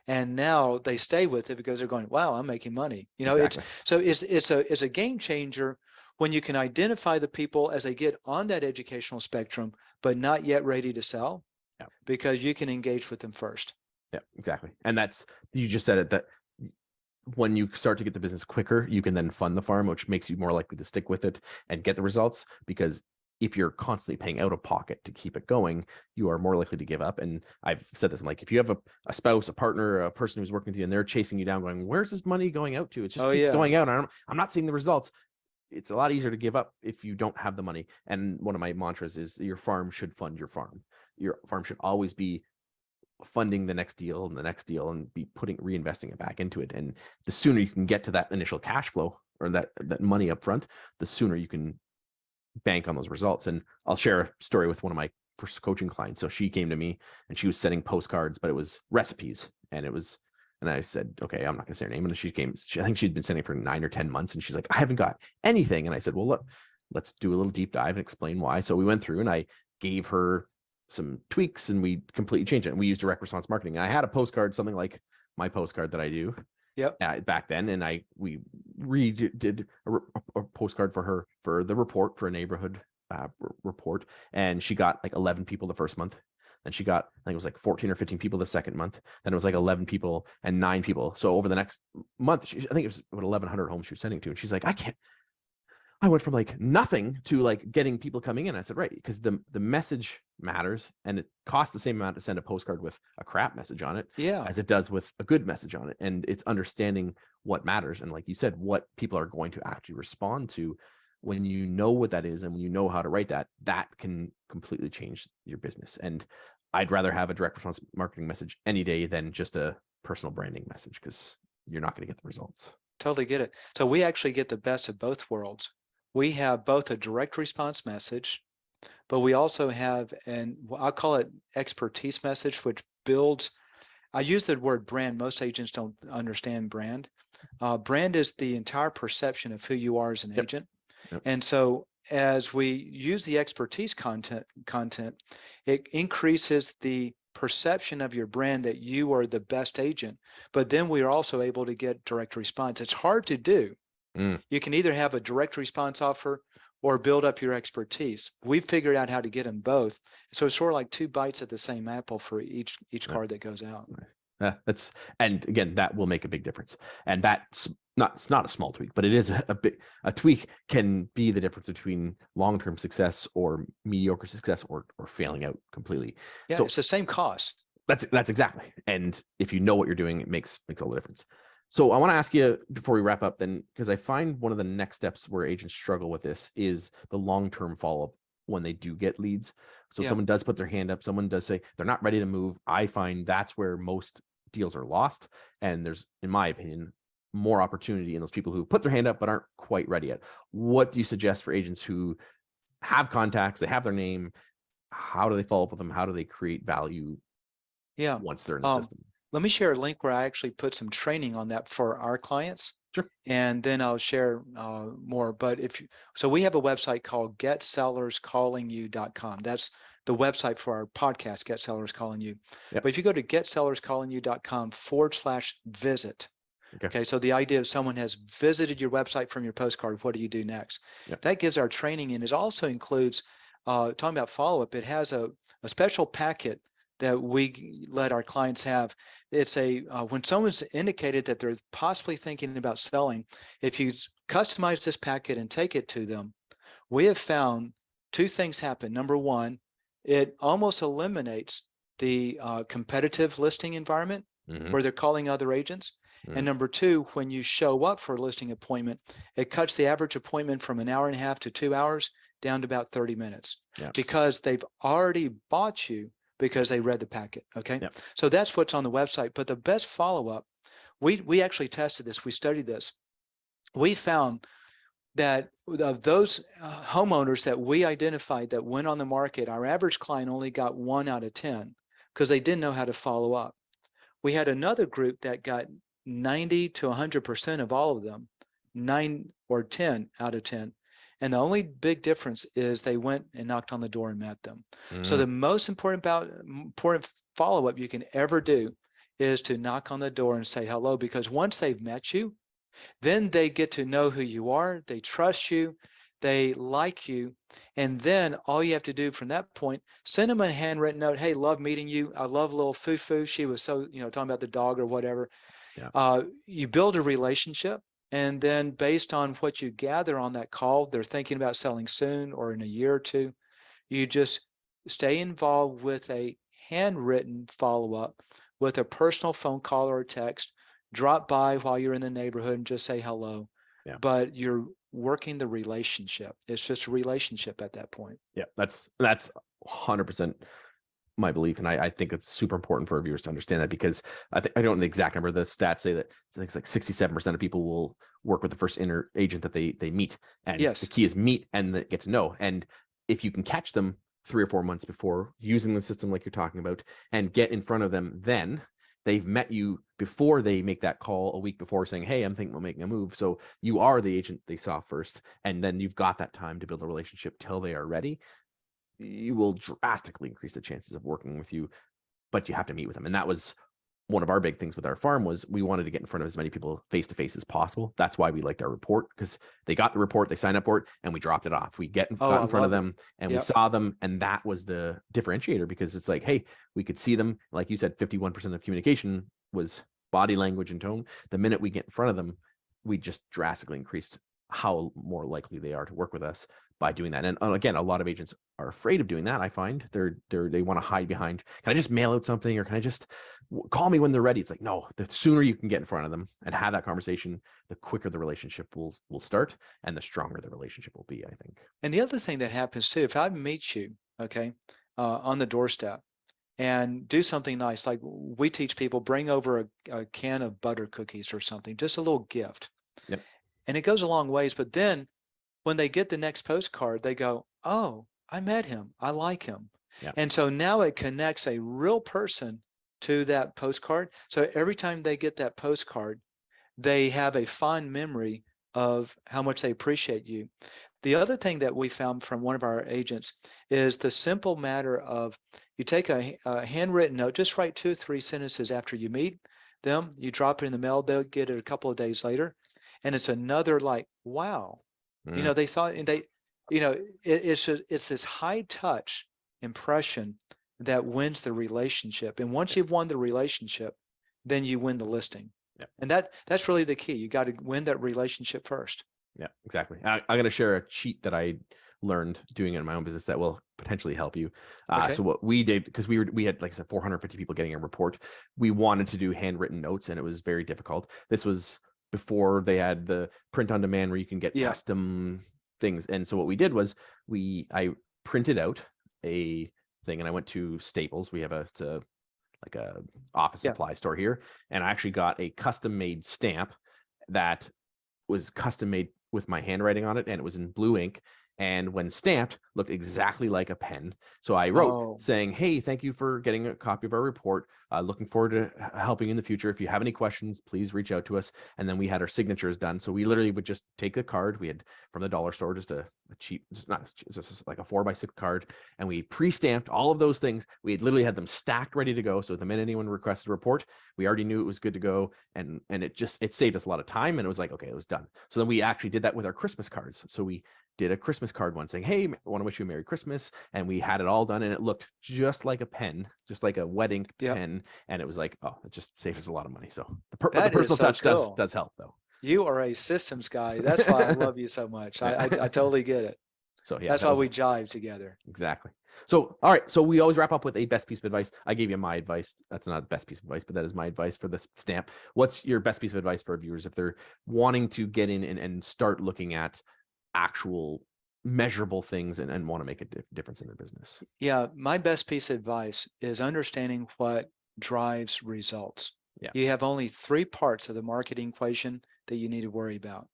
And now they stay with it because they're going, wow, I'm making money. You know, Exactly. it's a game changer when you can identify the people as they get on that educational spectrum, but not yet ready to sell, Yeah. because you can engage with them first. Yeah, exactly. And that's, you just said it, that when you start to get the business quicker, you can then fund the farm, which makes you more likely to stick with it and get the results. Because if you're constantly paying out of pocket to keep it going, you are more likely to give up. And I've said this, I'm like, if you have a spouse, a partner, a person who's working with you, and they're chasing you down going, where's this money going out to? It just Oh keeps yeah. going out. I'm not seeing the results. It's a lot easier to give up if you don't have the money. And one of my mantras is your farm should fund your farm. Your farm should always be funding the next deal and the next deal and be reinvesting it back into it. And the sooner you can get to that initial cash flow or that money up front, the sooner you can bank on those results. And I'll share a story with one of my first coaching clients. So she came to me and she was sending postcards, but it was recipes. And I said, okay, I'm not gonna say her name. And I think she'd been sending for 9 or 10 months. And she's like, I haven't got anything. And I said, well, look, let's do a little deep dive and explain why. So we went through and I gave her some tweaks and we completely changed it. And we used direct response marketing. And I had a postcard, something like my postcard that I do. Yep. Back then, and we redid a postcard for her for the report, for a neighborhood report, and she got like 11 people the first month. Then she got, I think it was like 14 or 15 people the second month. Then it was like 11 people and 9 people. So over the next month, I think it was about 1,100 homes she was sending to, and she's like, I went from like nothing to like getting people coming in. I said, right, because the message matters, and it costs the same amount to send a postcard with a crap message on it Yeah. as it does with a good message on it. And it's understanding what matters. And like you said, what people are going to actually respond to. When you know what that is and when you know how to write that, that can completely change your business. And I'd rather have a direct response marketing message any day than just a personal branding message, because you're not going to get the results. Totally get it. So we actually get the best of both worlds. We have both a direct response message, but we also have I'll call it expertise message, which builds, I use the word brand. Most agents don't understand brand. Brand is the entire perception of who you are as an Yep. agent. Yep. And so as we use the expertise content, it increases the perception of your brand that you are the best agent. But then we are also able to get direct response. It's hard to do. You can either have a direct response offer or build up your expertise. We've figured out how to get them both. So it's sort of like 2 bites of the same apple for each card that goes out. And again, that will make a big difference. And it's not a small tweak, but it is a tweak can be the difference between long-term success or mediocre success or failing out completely. Yeah, so it's the same cost. That's exactly. And if you know what you're doing, it makes all the difference. So I want to ask you before we wrap up then, because I find one of the next steps where agents struggle with this is the long-term follow-up when they do get leads. So someone does put their hand up, someone does say they're not ready to move. I find that's where most deals are lost. And there's, in my opinion, more opportunity in those people who put their hand up but aren't quite ready yet. What do you suggest for agents who have contacts, they have their name? How do they follow up with them? How do they create value once they're in the system? Let me share a link where I actually put some training on that for our clients. Sure. And then I'll share more. But so we have a website called getsellerscallingyou.com. That's the website for our podcast, Get Sellers Calling You. Yep. But if you go to getsellerscallingyou.com/visit. Okay. So the idea of someone has visited your website from your postcard, what do you do next? Yep. That gives our training, and it also includes talking about follow-up. It has a special packet that we let our clients have. It's when someone's indicated that they're possibly thinking about selling, if you customize this packet and take it to them, we have found 2 things happen. Number one, it almost eliminates the competitive listing environment where they're calling other agents. And number 2, when you show up for a listing appointment, it cuts the average appointment from 1.5 hours to 2 hours down to about 30 minutes because they've already bought you because they read the packet. Okay. Yep. So that's what's on the website. But the best follow-up, we actually tested this. We studied this. We found that of those homeowners that we identified that went on the market, our average client only got 1 out of 10 because they didn't know how to follow up. We had another group that got 90 to 100% of all of them, 9 or 10 out of 10. And the only big difference is they went and knocked on the door and met them. So the most important follow-up you can ever do is to knock on the door and say hello, because once they've met you, then they get to know who you are, they trust you, they like you, and then all you have to do from that point, send them a handwritten note. Hey, love meeting you. I love little Fufu. She was so, talking about the dog or whatever. Yeah. You build a relationship, and then based on what you gather on that call, they're thinking about selling soon or in a year or two. You just stay involved with a handwritten follow-up with a personal phone call or a text. Drop by while you're in the neighborhood and just say hello. Yeah. But you're working the relationship. It's just a relationship at that point. Yeah, that's 100% my belief, and I think it's super important for our viewers to understand that, because I don't know the exact number. The stats say that I think it's like 67% of people will work with the first agent that they meet, and yes, the key is meet and get to know. And if you can catch them 3 or 4 months before using the system like you're talking about, and get in front of them, then they've met you before they make that call a week before saying, hey, I'm thinking about making a move. So you are the agent they saw first, and then you've got that time to build a relationship till they are ready. You will drastically increase the chances of working with you, but you have to meet with them. And that was one of our big things with our farm, was we wanted to get in front of as many people face to face as possible. That's why we liked our report, because they got the report, they signed up for it, and we dropped it off. We got in front of them and we saw them, and that was the differentiator, because it's like, hey, we could see them. Like you said, 51% of communication was body language and tone. The minute we get in front of them, we just drastically increased how more likely they are to work with us by doing that. And again, a lot of agents are afraid of doing that. I find they want to hide behind, can I just mail out something, or can I just call me when they're ready? It's like, no, the sooner you can get in front of them and have that conversation, the quicker the relationship will start, and the stronger the relationship will be, I think. And the other thing that happens too, if I meet you, okay, on the doorstep and do something nice, like we teach people, bring over a can of butter cookies or something, just a little gift. Yep. And it goes a long ways. But then when they get the next postcard, they go, oh, I met him. I like him. Yeah. And so now it connects a real person to that postcard. So every time they get that postcard, they have a fond memory of how much they appreciate you. The other thing that we found from one of our agents is the simple matter of, you take a handwritten note, just write 2 or 3 sentences after you meet them, you drop it in the mail, they'll get it a couple of days later. And it's another like, wow, they thought, and they, it's this high touch impression that wins the relationship. And once you've won the relationship, then you win the listing. Yeah. And that's really the key. You got to win that relationship first. Yeah, exactly. I'm going to share a cheat that I learned doing it in my own business that will potentially help you. Okay. So what we did, because we had, like I said, 450 people getting a report, we wanted to do handwritten notes, and it was very difficult. This was before they had the print on demand where you can get custom things. And so what we did was I printed out a thing, and I went to Staples. We have a office supply store here, and I actually got a custom made stamp that was custom made with my handwriting on it, and it was in blue ink, and when stamped looked exactly like a pen. So I wrote saying, hey, thank you for getting a copy of our report, looking forward to helping you in the future. If you have any questions, please reach out to us. And then we had our signatures done. So we literally would just take the card we had from the dollar store, just a cheap, just like a 4x6 card, and we pre-stamped all of those things. We had literally had them stacked ready to go, so the minute anyone requested a report, we already knew it was good to go. And it saved us a lot of time, and it was like, okay, it was done. So then we actually did that with our Christmas cards. So we did a Christmas card one saying, hey, I want to wish you a Merry Christmas. And we had it all done, and it looked just like a pen, just like a wet ink pen. And it was like, oh, it just saved us a lot of money. So the personal touch does help, though. You are a systems guy. That's why I love you so much. I totally get it. So yeah, that's why we jive together. Exactly. So, all right. So we always wrap up with a best piece of advice. I gave you my advice. That's not the best piece of advice, but that is my advice for this stamp. What's your best piece of advice for our viewers if they're wanting to get in and start looking at actual measurable things and want to make a difference in their business. Yeah, my best piece of advice is understanding what drives results. Yeah. You have only 3 parts of the marketing equation that you need to worry about.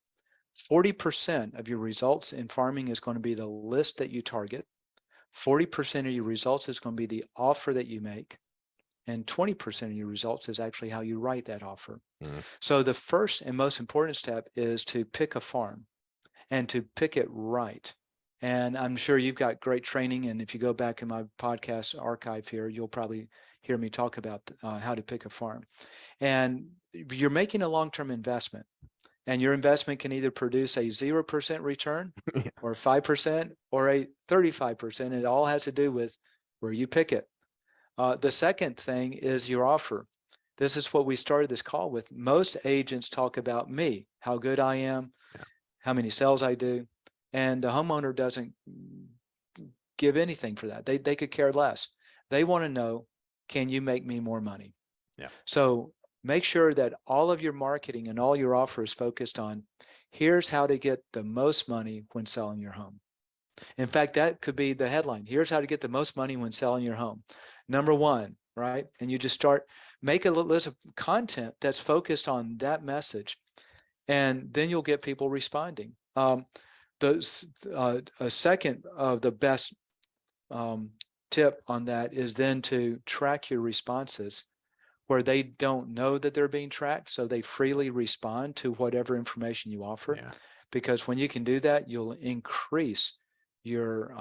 40% of your results in farming is going to be the list that you target. 40% of your results is going to be the offer that you make. And 20% of your results is actually how you write that offer. So the first and most important step is to pick a farm and to pick it right. And I'm sure you've got great training. And if you go back in my podcast archive here, you'll probably hear me talk about how to pick a farm. And you're making a long-term investment. And your investment can either produce a 0% return or 5% or a 35%. It all has to do with where you pick it. The second thing is your offer. This is what we started this call with. Most agents talk about me, how good I am, how many sales I do, and the homeowner doesn't give anything for that. They could care less. They want to know, can you make me more money? Yeah. So make sure that all of your marketing and all your offers focused on, here's how to get the most money when selling your home. In fact, that could be the headline. Here's how to get the most money when selling your home. Number 1, right? And you just make a list of content that's focused on that message, and then you'll get people responding. A second of the best tip on that is then to track your responses where they don't know that they're being tracked, so they freely respond to whatever information you offer. Yeah. Because when you can do that, you'll increase your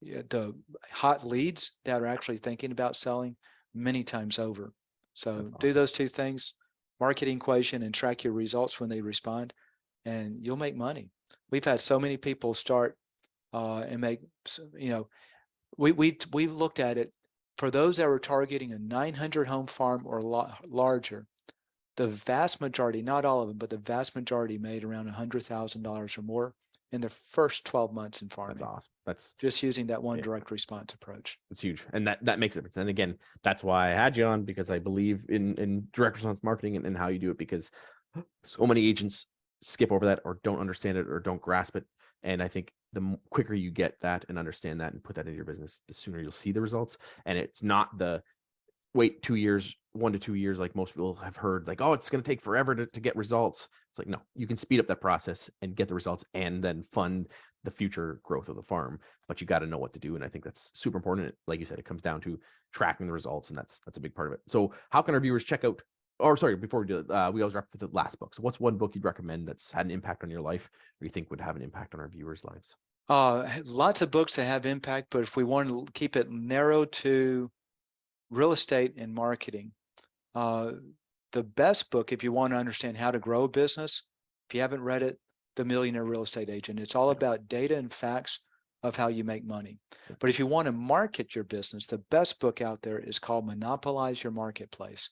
the hot leads that are actually thinking about selling many times over. So That's do awesome. those 2 things, marketing equation and track your results when they respond, and you'll make money. We've had so many people start and make, we looked at it. For those that were targeting a 900 home farm or larger, the vast majority, not all of them, but the vast majority made around $100,000 or more in their first 12 months in farming. That's awesome. That's just using that one direct response approach. It's huge. And that makes a difference. And again, that's why I had you on, because I believe in direct response marketing and how you do it, because so many agents skip over that or don't understand it or don't grasp it. And I think the quicker you get that and understand that and put that into your business, the sooner you'll see the results. And it's not the wait 2 years, 1 to 2 years, like most people have heard, like, oh, it's going to take forever to get results. It's like, no, you can speed up that process and get the results and then fund the future growth of the farm, but you got to know what to do. And I think that's super important. Like you said, it comes down to tracking the results, and that's a big part of it. So how can our viewers check out, or sorry, before we do it, we always wrap with the last book. So what's one book you'd recommend that's had an impact on your life, or you think would have an impact on our viewers' lives? Lots of books that have impact, but if we want to keep it narrow to real estate and marketing, the best book, if you want to understand how to grow a business, if you haven't read it, The Millionaire Real Estate Agent. It's all about data and facts of how you make money. But if you want to market your business, the best book out there is called Monopolize Your Marketplace.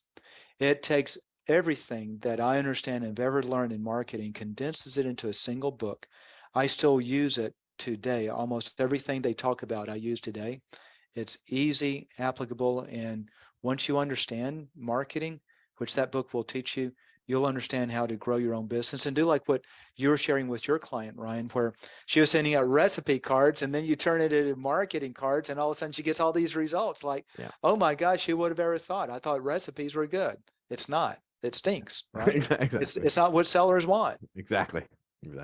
It takes everything that I understand and have ever learned in marketing, condenses it into a single book. I still use it today. Almost everything they talk about, I use today. It's easy, applicable, and once you understand marketing, which that book will teach you, you'll understand how to grow your own business and do like what you were sharing with your client, Ryan, where she was sending out recipe cards and then you turn it into marketing cards and all of a sudden she gets all these results like, oh my gosh, who would have ever thought? I thought recipes were good. It's not. It stinks, right? Exactly. It's not what sellers want. Exactly.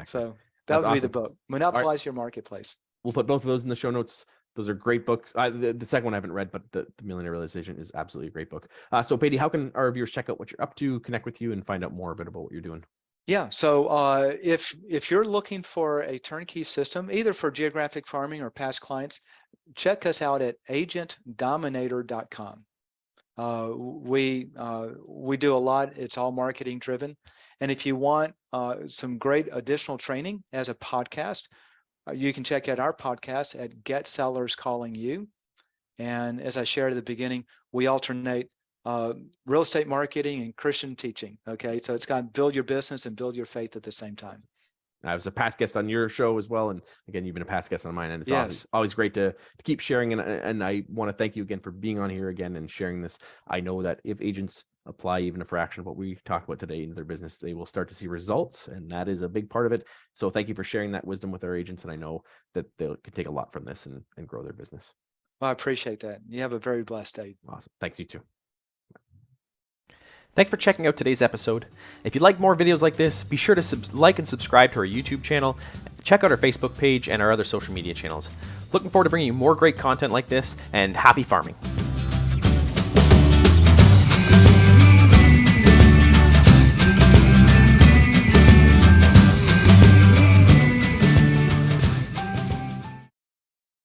So that would be the book. Monopolize Your Marketplace. We'll put both of those in the show notes. Those are great books. The second one I haven't read, but the Millionaire Realization is absolutely a great book. So Beatty, how can our viewers check out what you're up to, connect with you, and find out more about what you're doing? Yeah, so if you're looking for a turnkey system, either for geographic farming or past clients, check us out at agentdominator.com. We do a lot. It's all marketing driven. And if you want some great additional training as a podcast, you can check out our podcast at Get Sellers Calling You. And as I shared at the beginning, we alternate real estate marketing and Christian teaching. Okay, so it's got to build your business and build your faith at the same time. I was a past guest on your show as well, and again, you've been a past guest on mine, and it's always great to keep sharing. And I want to thank you again for being on here again and sharing this. I know that if agents apply even a fraction of what we talked about today into their business, they will start to see results, and that is a big part of it. So thank you for sharing that wisdom with our agents, and I know that they can take a lot from this and grow their business. Well, I appreciate that. You have a very blessed day. Awesome. Thanks, you too. Thanks for checking out today's episode. If you'd like more videos like this, be sure to like and subscribe to our YouTube channel. Check out our Facebook page and our other social media channels. Looking forward to bringing you more great content like this, and happy farming.